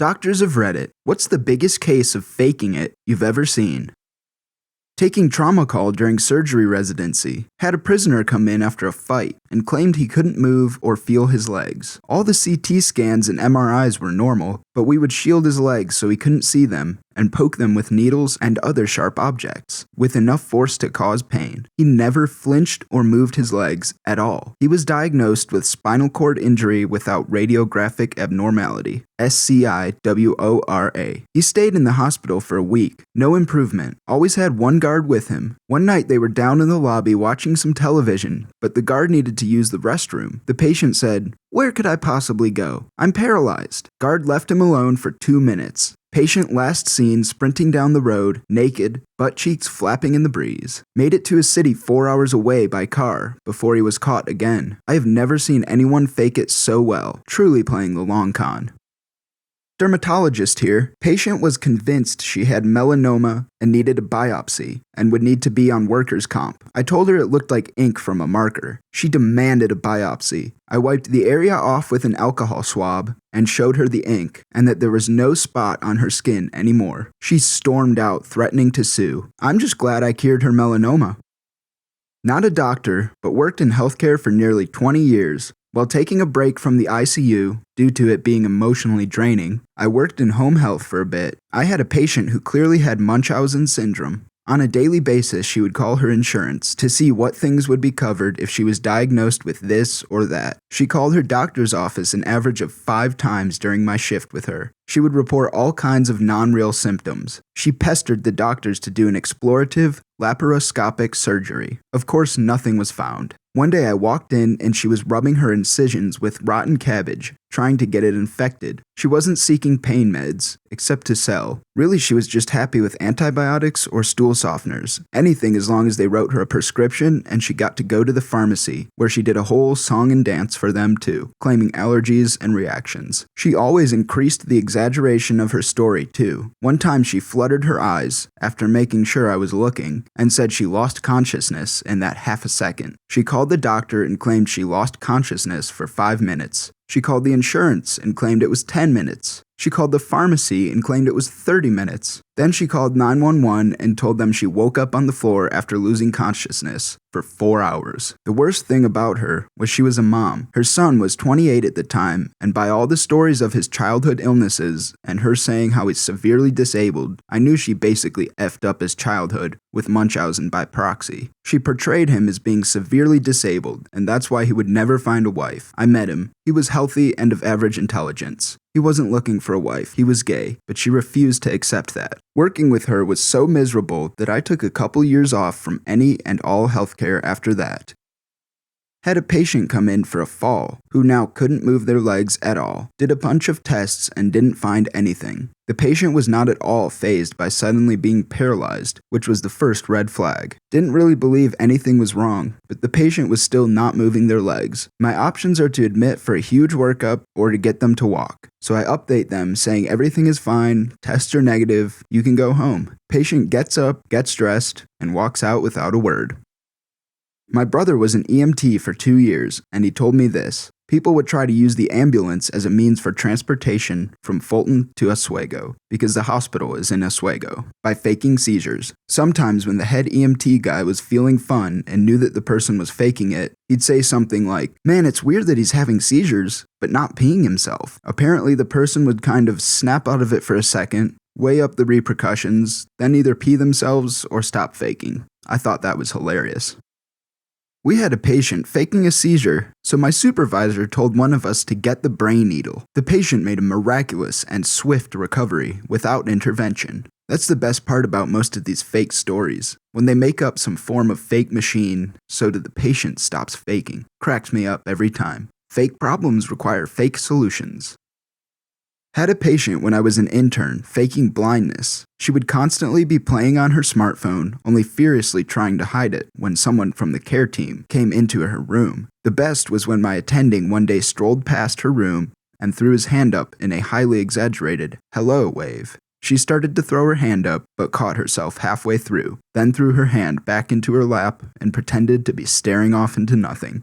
Doctors of Reddit, what's the biggest case of faking it you've ever seen? Taking trauma call during surgery residency, had a prisoner come in after a fight and claimed he couldn't move or feel his legs. All the CT scans and MRIs were normal, but we would shield his legs so he couldn't see them and poke them with needles and other sharp objects, with enough force to cause pain. He never flinched or moved his legs at all. He was diagnosed with spinal cord injury without radiographic abnormality, SCIWORA. He stayed in the hospital for a week, no improvement, always had one guard with him. One night they were down in the lobby watching some television, but the guard needed to use the restroom. The patient said, "Where could I possibly go? I'm paralyzed." Guard left him alone for 2 minutes. Patient last seen sprinting down the road, naked, butt cheeks flapping in the breeze. Made it to a city 4 hours away by car before he was caught again. I have never seen anyone fake it so well, truly playing the long con. Dermatologist here. Patient was convinced she had melanoma and needed a biopsy and would need to be on workers' comp. I told her it looked like ink from a marker. She demanded a biopsy. I wiped the area off with an alcohol swab and showed her the ink and that there was no spot on her skin anymore. She stormed out, threatening to sue. I'm just glad I cured her melanoma. Not a doctor, but worked in healthcare for nearly 20 years. While taking a break from the ICU, due to it being emotionally draining, I worked in home health for a bit. I had a patient who clearly had Munchausen syndrome. On a daily basis, she would call her insurance to see what things would be covered if she was diagnosed with this or that. She called her doctor's office an average of 5 times during my shift with her. She would report all kinds of non-real symptoms. She pestered the doctors to do an explorative, laparoscopic surgery. Of course, nothing was found. One day I walked in and she was rubbing her incisions with rotten cabbage, trying to get it infected. She wasn't seeking pain meds, except to sell. Really, she was just happy with antibiotics or stool softeners. Anything as long as they wrote her a prescription and she got to go to the pharmacy, where she did a whole song and dance for them too, claiming allergies and reactions. She always increased the exaggeration of her story too. One time she fluttered her eyes, after making sure I was looking, and said she lost consciousness in that half a second. She called the doctor and claimed she lost consciousness for 5 minutes. She called the insurance and claimed it was 10 minutes. She called the pharmacy and claimed it was 30 minutes. Then she called 911 and told them she woke up on the floor after losing consciousness for 4 hours. The worst thing about her was she was a mom. Her son was 28 at the time, and by all the stories of his childhood illnesses and her saying how he's severely disabled, I knew she basically effed up his childhood with Munchausen by proxy. She portrayed him as being severely disabled, and that's why he would never find a wife. I met him. He was healthy and of average intelligence. He wasn't looking for a wife, he was gay, but she refused to accept that. Working with her was so miserable that I took a couple years off from any and all healthcare after that. Had a patient come in for a fall, who now couldn't move their legs at all. Did a bunch of tests and didn't find anything. The patient was not at all fazed by suddenly being paralyzed, which was the first red flag. Didn't really believe anything was wrong, but the patient was still not moving their legs. My options are to admit for a huge workup or to get them to walk. So I update them saying everything is fine, tests are negative, you can go home. Patient gets up, gets dressed, and walks out without a word. My brother was an EMT for 2 years, and he told me this. People would try to use the ambulance as a means for transportation from Fulton to Oswego, because the hospital is in Oswego, by faking seizures. Sometimes when the head EMT guy was feeling fun and knew that the person was faking it, he'd say something like, "Man, it's weird that he's having seizures, but not peeing himself." Apparently the person would kind of snap out of it for a second, weigh up the repercussions, then either pee themselves or stop faking. I thought that was hilarious. We had a patient faking a seizure, so my supervisor told one of us to get the brain needle. The patient made a miraculous and swift recovery without intervention. That's the best part about most of these fake stories. When they make up some form of fake machine so that the patient stops faking. Cracks me up every time. Fake problems require fake solutions. Had a patient when I was an intern faking blindness. She would constantly be playing on her smartphone, only furiously trying to hide it when someone from the care team came into her room. The best was when my attending one day strolled past her room and threw his hand up in a highly exaggerated hello wave. She started to throw her hand up, but caught herself halfway through, then threw her hand back into her lap and pretended to be staring off into nothing.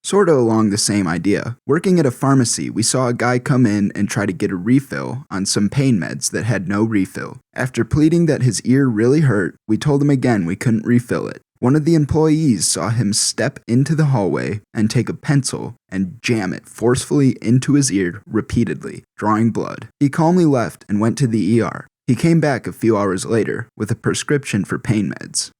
Sorta along the same idea. Working at a pharmacy, we saw a guy come in and try to get a refill on some pain meds that had no refill. After pleading that his ear really hurt, we told him again we couldn't refill it. One of the employees saw him step into the hallway and take a pencil and jam it forcefully into his ear repeatedly, drawing blood. He calmly left and went to the ER. He came back a few hours later with a prescription for pain meds.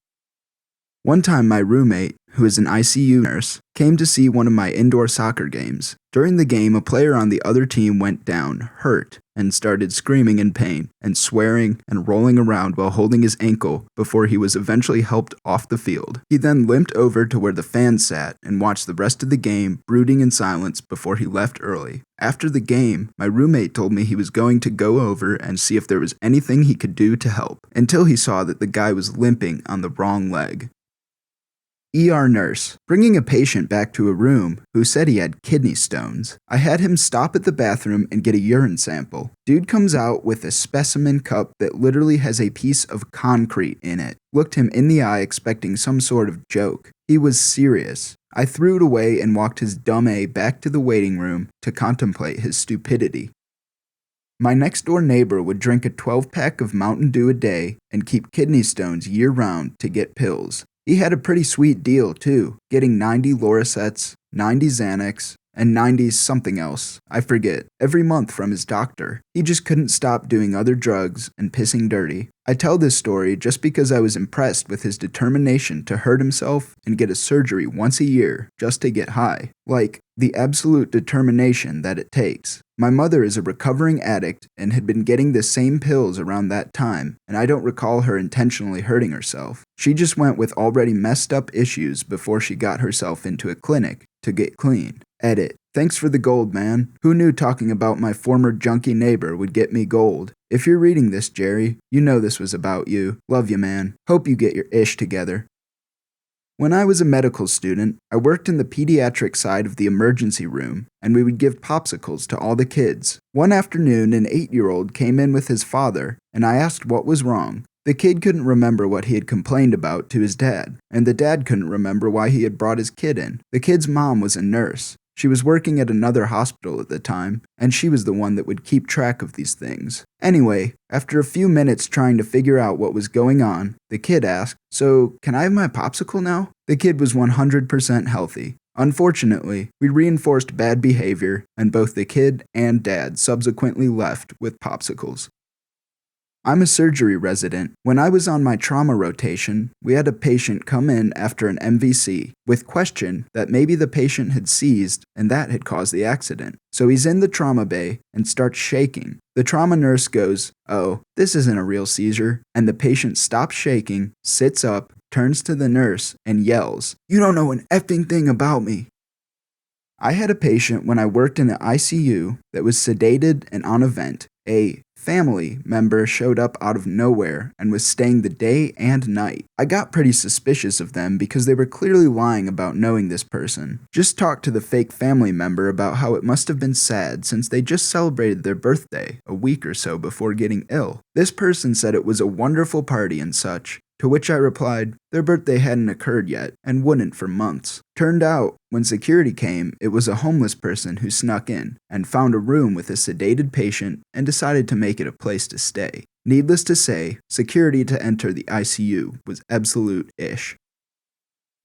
One time my roommate, who is an ICU nurse, came to see one of my indoor soccer games. During the game, a player on the other team went down, hurt, and started screaming in pain and swearing and rolling around while holding his ankle before he was eventually helped off the field. He then limped over to where the fans sat and watched the rest of the game, brooding in silence before he left early. After the game, my roommate told me he was going to go over and see if there was anything he could do to help, until he saw that the guy was limping on the wrong leg. ER nurse, bringing a patient back to a room who said he had kidney stones. I had him stop at the bathroom and get a urine sample. Dude comes out with a specimen cup that literally has a piece of concrete in it. Looked him in the eye expecting some sort of joke. He was serious. I threw it away and walked his dumb A back to the waiting room to contemplate his stupidity. My next door neighbor would drink a 12-pack of Mountain Dew a day and keep kidney stones year-round to get pills. He had a pretty sweet deal, too, getting 90 Loracets, 90 Xanax, and 90 something else, I forget, every month from his doctor. He just couldn't stop doing other drugs and pissing dirty. I tell this story just because I was impressed with his determination to hurt himself and get a surgery once a year just to get high. Like, the absolute determination that it takes. My mother is a recovering addict and had been getting the same pills around that time, and I don't recall her intentionally hurting herself. She just went with already messed up issues before she got herself into a clinic to get clean. Edit. Thanks for the gold, man. Who knew talking about my former junkie neighbor would get me gold? If you're reading this, Jerry, you know this was about you. Love you, man. Hope you get your ish together. When I was a medical student, I worked in the pediatric side of the emergency room, and we would give popsicles to all the kids. One afternoon, an 8-year-old came in with his father, and I asked what was wrong. The kid couldn't remember what he had complained about to his dad, and the dad couldn't remember why he had brought his kid in. The kid's mom was a nurse. She was working at another hospital at the time, and she was the one that would keep track of these things. Anyway, after a few minutes trying to figure out what was going on, the kid asked, "So, can I have my popsicle now?" The kid was 100% healthy. Unfortunately, we reinforced bad behavior, and both the kid and dad subsequently left with popsicles. I'm a surgery resident. When I was on my trauma rotation, we had a patient come in after an MVC with question that maybe the patient had seized and that had caused the accident. So he's in the trauma bay and starts shaking. The trauma nurse goes, "Oh, this isn't a real seizure," and the patient stops shaking, sits up, turns to the nurse, and yells, "You don't know an effing thing about me." I had a patient when I worked in the ICU that was sedated and on a vent. A family member showed up out of nowhere and was staying the day and night. I got pretty suspicious of them because they were clearly lying about knowing this person. Just talked to the fake family member about how it must have been sad since they just celebrated their birthday a week or so before getting ill. This person said it was a wonderful party and such. To which I replied, their birthday hadn't occurred yet, and wouldn't for months. Turned out, when security came, it was a homeless person who snuck in, and found a room with a sedated patient, and decided to make it a place to stay. Needless to say, security to enter the ICU was absolute ish.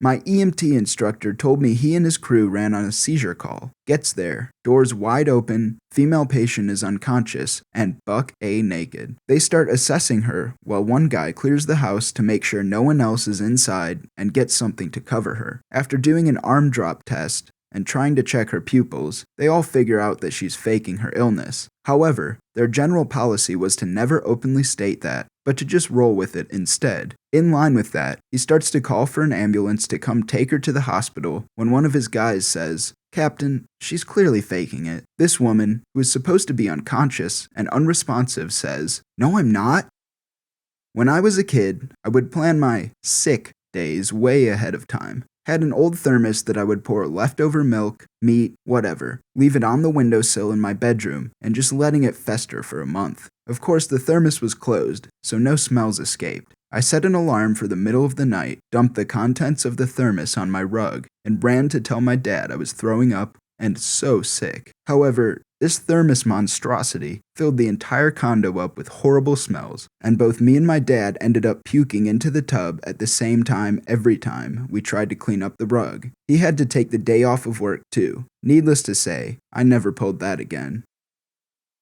My EMT instructor told me he and his crew ran on a seizure call. Gets there, doors wide open, female patient is unconscious, and buck A naked. They start assessing her while one guy clears the house to make sure no one else is inside and gets something to cover her. After doing an arm drop test and trying to check her pupils, they all figure out that she's faking her illness. However, their general policy was to never openly state that, but to just roll with it instead. In line with that, he starts to call for an ambulance to come take her to the hospital when one of his guys says, "Captain, she's clearly faking it." This woman, who is supposed to be unconscious and unresponsive, says, "No, I'm not." When I was a kid, I would plan my sick days way ahead of time. Had an old thermos that I would pour leftover milk, meat, whatever, leave it on the windowsill in my bedroom, and just letting it fester for a month. Of course, the thermos was closed, so no smells escaped. I set an alarm for the middle of the night, dumped the contents of the thermos on my rug, and ran to tell my dad I was throwing up and so sick. However, this thermos monstrosity filled the entire condo up with horrible smells, and both me and my dad ended up puking into the tub at the same time every time we tried to clean up the rug. He had to take the day off of work too. Needless to say, I never pulled that again.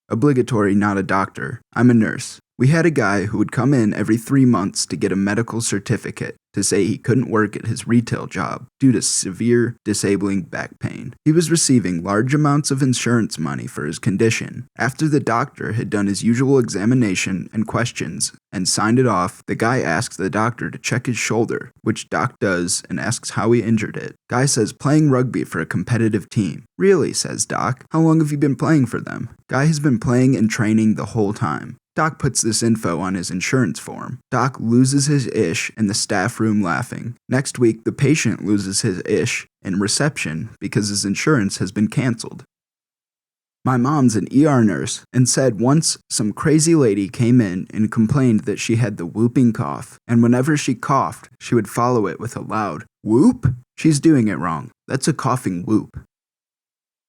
Obligatory, not a doctor. I'm a nurse. We had a guy who would come in every 3 months to get a medical certificate to say he couldn't work at his retail job due to severe, disabling back pain. He was receiving large amounts of insurance money for his condition. After the doctor had done his usual examination and questions and signed it off, the guy asks the doctor to check his shoulder, which Doc does and asks how he injured it. Guy says playing rugby for a competitive team. Really, says Doc. How long have you been playing for them? Guy has been playing and training the whole time. Doc puts this info on his insurance form. Doc loses his ish in the staff room laughing. Next week, the patient loses his ish in reception because his insurance has been canceled. My mom's an ER nurse and said once some crazy lady came in and complained that she had the whooping cough, and whenever she coughed, she would follow it with a loud whoop. She's doing it wrong. That's a coughing whoop.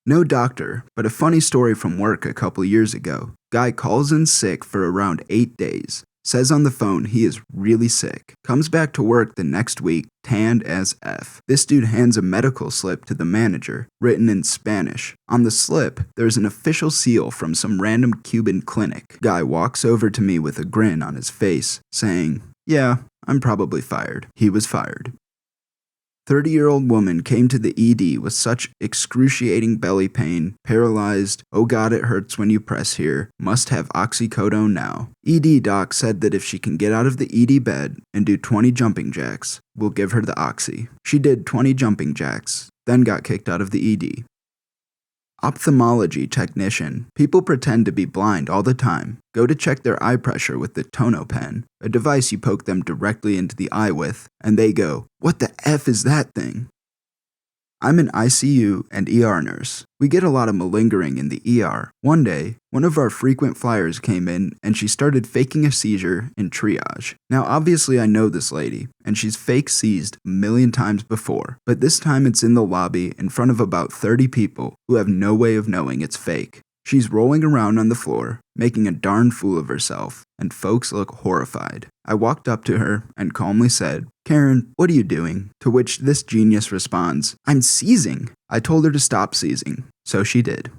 No doctor, but a funny story from work a couple years ago. Guy calls in sick for around 8 days. Says on the phone he is really sick. Comes back to work the next week, tanned as F. This dude hands a medical slip to the manager, written in Spanish. On the slip, there's an official seal from some random Cuban clinic. Guy walks over to me with a grin on his face, saying, "Yeah, I'm probably fired." He was fired. 30-year-old woman came to the ED with such excruciating belly pain, paralyzed, "Oh God, it hurts when you press here, must have oxycodone now." ED doc said that if she can get out of the ED bed and do 20 jumping jacks, we'll give her the oxy. She did 20 jumping jacks, then got kicked out of the ED. Ophthalmology technician. People pretend to be blind all the time. Go to check their eye pressure with the Tono pen, a device you poke them directly into the eye with, and they go, "What the F is that thing?" I'm an ICU and ER nurse. We get a lot of malingering in the ER. One day, one of our frequent flyers came in and she started faking a seizure in triage. Now obviously I know this lady, and she's fake seized a million times before, but this time it's in the lobby in front of about 30 people who have no way of knowing it's fake. She's rolling around on the floor, making a darn fool of herself, and folks look horrified. I walked up to her and calmly said, "Karen, what are you doing?" To which this genius responds, "I'm seizing." I told her to stop seizing, so she did.